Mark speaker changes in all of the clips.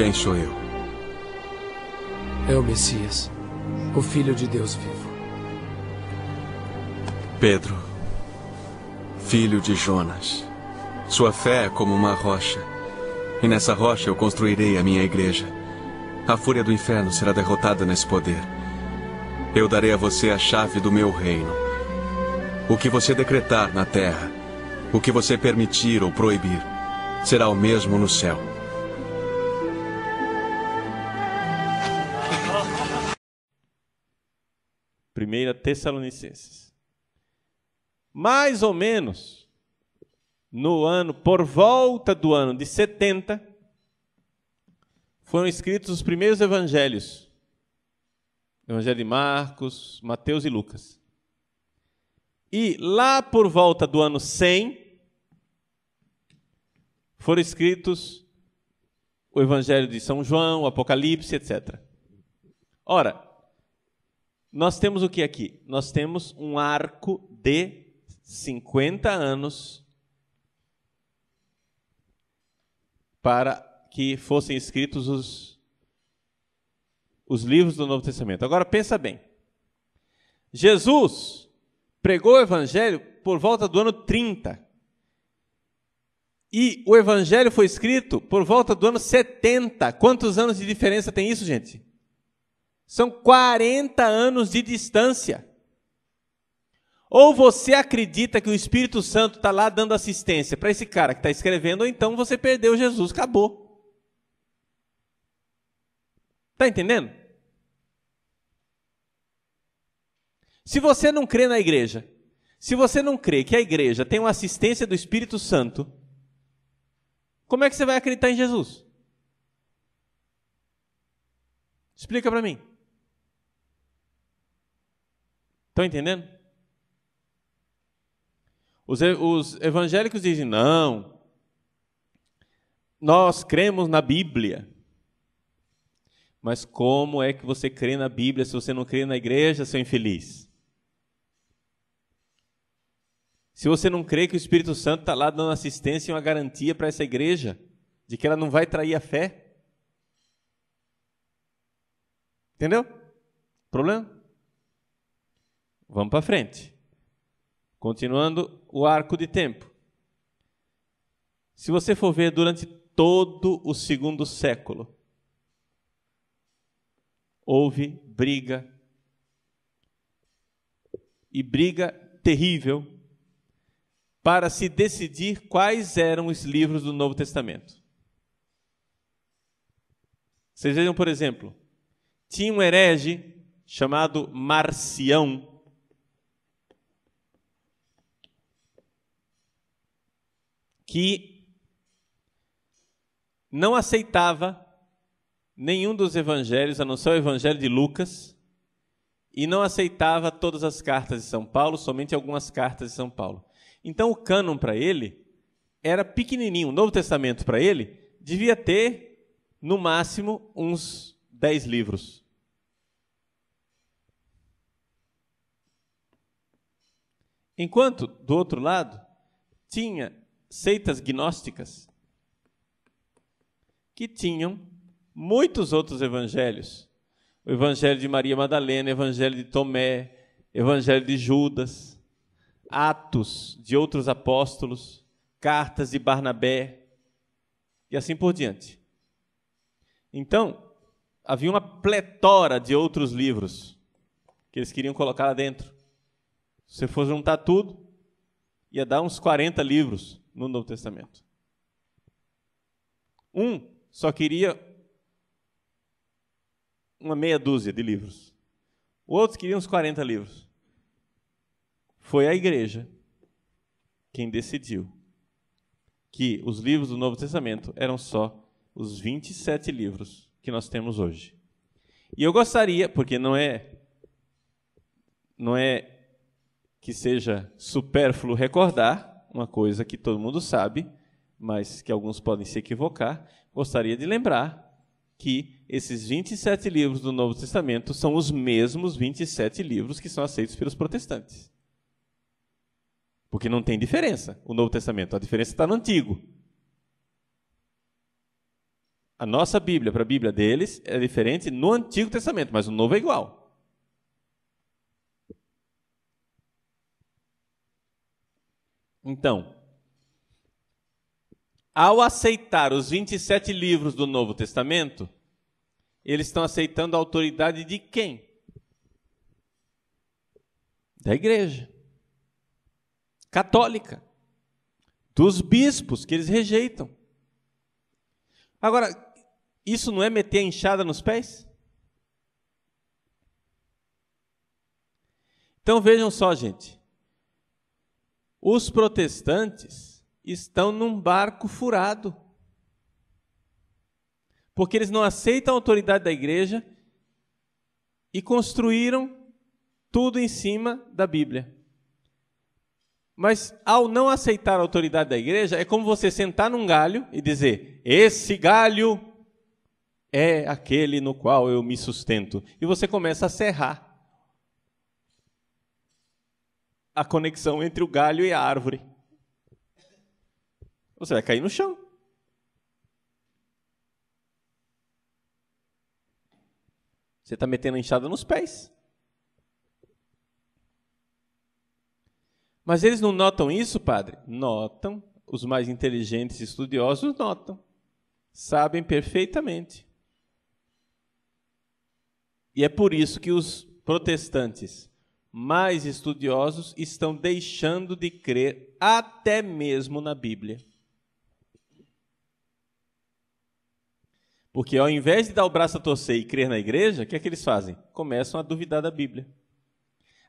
Speaker 1: Quem sou eu?
Speaker 2: É o Messias, o Filho de Deus vivo.
Speaker 1: Pedro, filho de Jonas. Sua fé é como uma rocha. E nessa rocha eu construirei a minha igreja. A fúria do inferno será derrotada nesse poder. Eu darei a você a chave do meu reino. O que você decretar na terra, o que você permitir ou proibir, será o mesmo no céu.
Speaker 3: Primeira Tessalonicenses. Mais ou menos por volta do ano de 70, foram escritos os primeiros evangelhos. Evangelho de Marcos, Mateus e Lucas. E lá por volta do ano 100, foram escritos o Evangelho de São João, o Apocalipse, etc. Ora, nós temos o que aqui? Nós temos um arco de 50 anos para que fossem escritos os livros do Novo Testamento. Agora, pensa bem. Jesus pregou o Evangelho por volta do ano 30. E o Evangelho foi escrito por volta do ano 70. Quantos anos de diferença tem isso, gente? São 40 anos de distância. Ou você acredita que o Espírito Santo está lá dando assistência para esse cara que está escrevendo, ou então você perdeu Jesus, acabou. Está entendendo? Se você não crê na igreja, se você não crê que a igreja tem uma assistência do Espírito Santo, como é que você vai acreditar em Jesus? Explica para mim. Estão entendendo? Os evangélicos dizem, não, nós cremos na Bíblia. Mas como é que você crê na Bíblia se você não crê na igreja, seu infeliz? Se você não crê que o Espírito Santo está lá dando assistência e uma garantia para essa igreja, de que ela não vai trair a fé. Entendeu? Problema? Vamos para frente. Continuando o arco de tempo. Se você for ver durante todo o segundo século, houve briga, e briga terrível, para se decidir quais eram os livros do Novo Testamento. Vocês vejam, por exemplo, tinha um herege chamado Marcião, que não aceitava nenhum dos evangelhos, a não ser o evangelho de Lucas, e não aceitava todas as cartas de São Paulo, somente algumas cartas de São Paulo. Então o cânon para ele era pequenininho. O Novo Testamento para ele devia ter, no máximo, uns 10 livros. Enquanto, do outro lado, tinha seitas gnósticas que tinham muitos outros evangelhos. O evangelho de Maria Madalena, o evangelho de Tomé, o evangelho de Judas, Atos de outros apóstolos, cartas de Barnabé e assim por diante. Então, havia uma pletora de outros livros que eles queriam colocar lá dentro. Se você for juntar tudo, ia dar uns 40 livros no Novo Testamento. Um só queria uma meia dúzia de livros. O outro queria uns 40 livros. Foi a igreja quem decidiu que os livros do Novo Testamento eram só os 27 livros que nós temos hoje. E eu gostaria, porque não é que seja supérfluo recordar uma coisa que todo mundo sabe, mas que alguns podem se equivocar, gostaria de lembrar que esses 27 livros do Novo Testamento são os mesmos 27 livros que são aceitos pelos protestantes. Porque não tem diferença o Novo Testamento, a diferença está no Antigo. A nossa Bíblia para a Bíblia deles é diferente no Antigo Testamento, mas o Novo é igual. Então, ao aceitar os 27 livros do Novo Testamento, eles estão aceitando a autoridade de quem? Da igreja católica, dos bispos que eles rejeitam. Agora, isso não é meter a enxada nos pés? Então vejam só, gente. Os protestantes estão num barco furado. Porque eles não aceitam a autoridade da igreja e construíram tudo em cima da Bíblia. Mas ao não aceitar a autoridade da igreja, é como você sentar num galho e dizer: esse galho é aquele no qual eu me sustento. E você começa a serrar a conexão entre o galho e a árvore. Você vai cair no chão. Você está metendo a enxada nos pés. Mas eles não notam isso, padre? Notam. Os mais inteligentes e estudiosos notam. Sabem perfeitamente. E é por isso que os protestantes mais estudiosos estão deixando de crer até mesmo na Bíblia. Porque ao invés de dar o braço a torcer e crer na igreja, o que é que eles fazem? Começam a duvidar da Bíblia.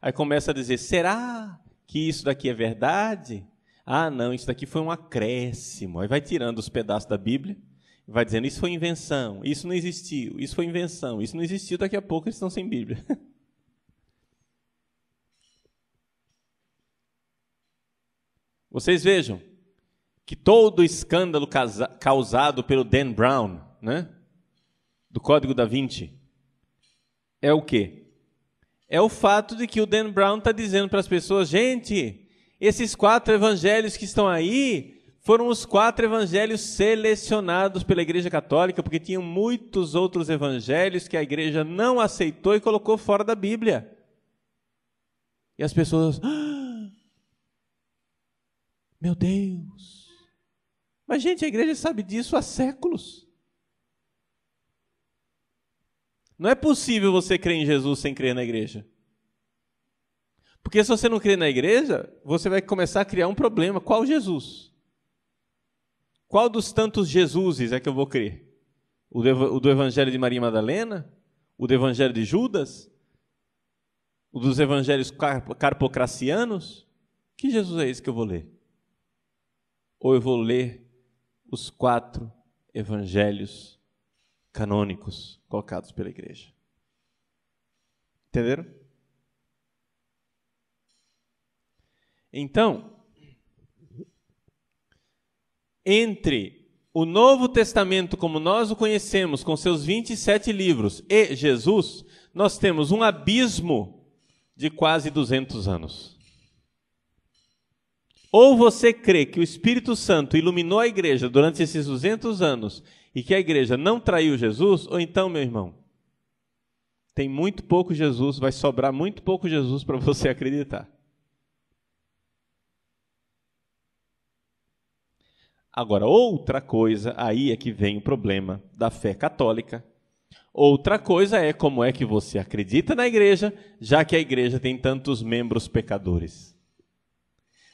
Speaker 3: Aí começa a dizer: será que isso daqui é verdade? Ah, não, isso daqui foi um acréscimo. Aí vai tirando os pedaços da Bíblia, vai dizendo: isso foi invenção, isso não existiu, isso foi invenção, isso não existiu, daqui a pouco eles estão sem Bíblia. Vocês vejam que todo o escândalo causado pelo Dan Brown, né, do Código da Vinci, é o quê? É o fato de que o Dan Brown está dizendo para as pessoas: gente, esses 4 evangelhos que estão aí foram os 4 evangelhos selecionados pela Igreja Católica, porque tinham muitos outros evangelhos que a Igreja não aceitou e colocou fora da Bíblia. E as pessoas: meu Deus! Mas, gente, a Igreja sabe disso há séculos. Não é possível você crer em Jesus sem crer na igreja. Porque se você não crer na igreja, você vai começar a criar um problema. Qual Jesus? Qual dos tantos Jesuses é que eu vou crer? O do Evangelho de Maria Madalena? O do Evangelho de Judas? O dos Evangelhos carpocracianos? Que Jesus é esse que eu vou ler? Ou eu vou ler os 4 evangelhos canônicos colocados pela igreja? Entenderam? Então, entre o Novo Testamento como nós o conhecemos, com seus 27 livros, e Jesus, nós temos um abismo de quase 200 anos. Ou você crê que o Espírito Santo iluminou a igreja durante esses 200 anos e que a igreja não traiu Jesus, ou então, meu irmão, tem muito pouco Jesus, vai sobrar muito pouco Jesus para você acreditar. Agora, outra coisa, aí é que vem o problema da fé católica. Outra coisa é como é que você acredita na igreja, já que a igreja tem tantos membros pecadores.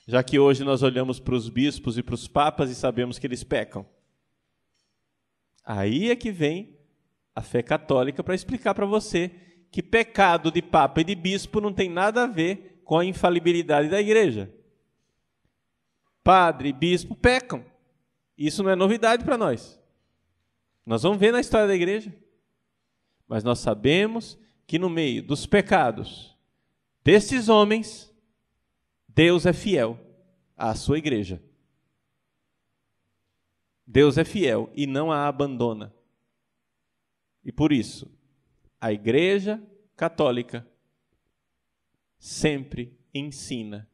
Speaker 3: Já que hoje nós olhamos para os bispos e para os papas e sabemos que eles pecam. Aí é que vem a fé católica para explicar para você que pecado de papa e de bispo não tem nada a ver com a infalibilidade da igreja. Padre e bispo pecam. Isso não é novidade para nós. Nós vamos ver na história da igreja. Mas nós sabemos que no meio dos pecados desses homens, Deus é fiel à sua igreja. Deus é fiel e não a abandona. E por isso, a Igreja Católica sempre ensina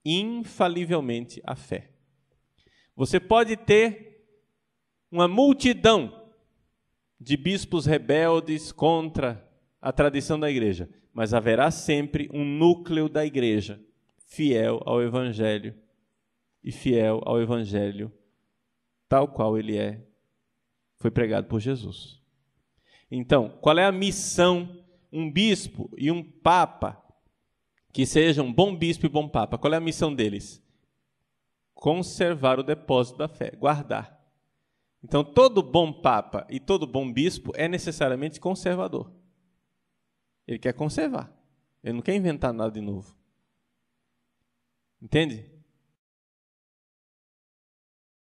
Speaker 3: infalivelmente a fé. Você pode ter uma multidão de bispos rebeldes contra a tradição da igreja, mas haverá sempre um núcleo da igreja fiel ao Evangelho e fiel ao Evangelho tal qual ele foi pregado por Jesus. Então, qual é a missão? Um bispo e um papa, que sejam bom bispo e bom papa, qual é a missão deles? Conservar o depósito da fé, guardar. Então, todo bom papa e todo bom bispo é necessariamente conservador. Ele quer conservar. Ele não quer inventar nada de novo. Entende?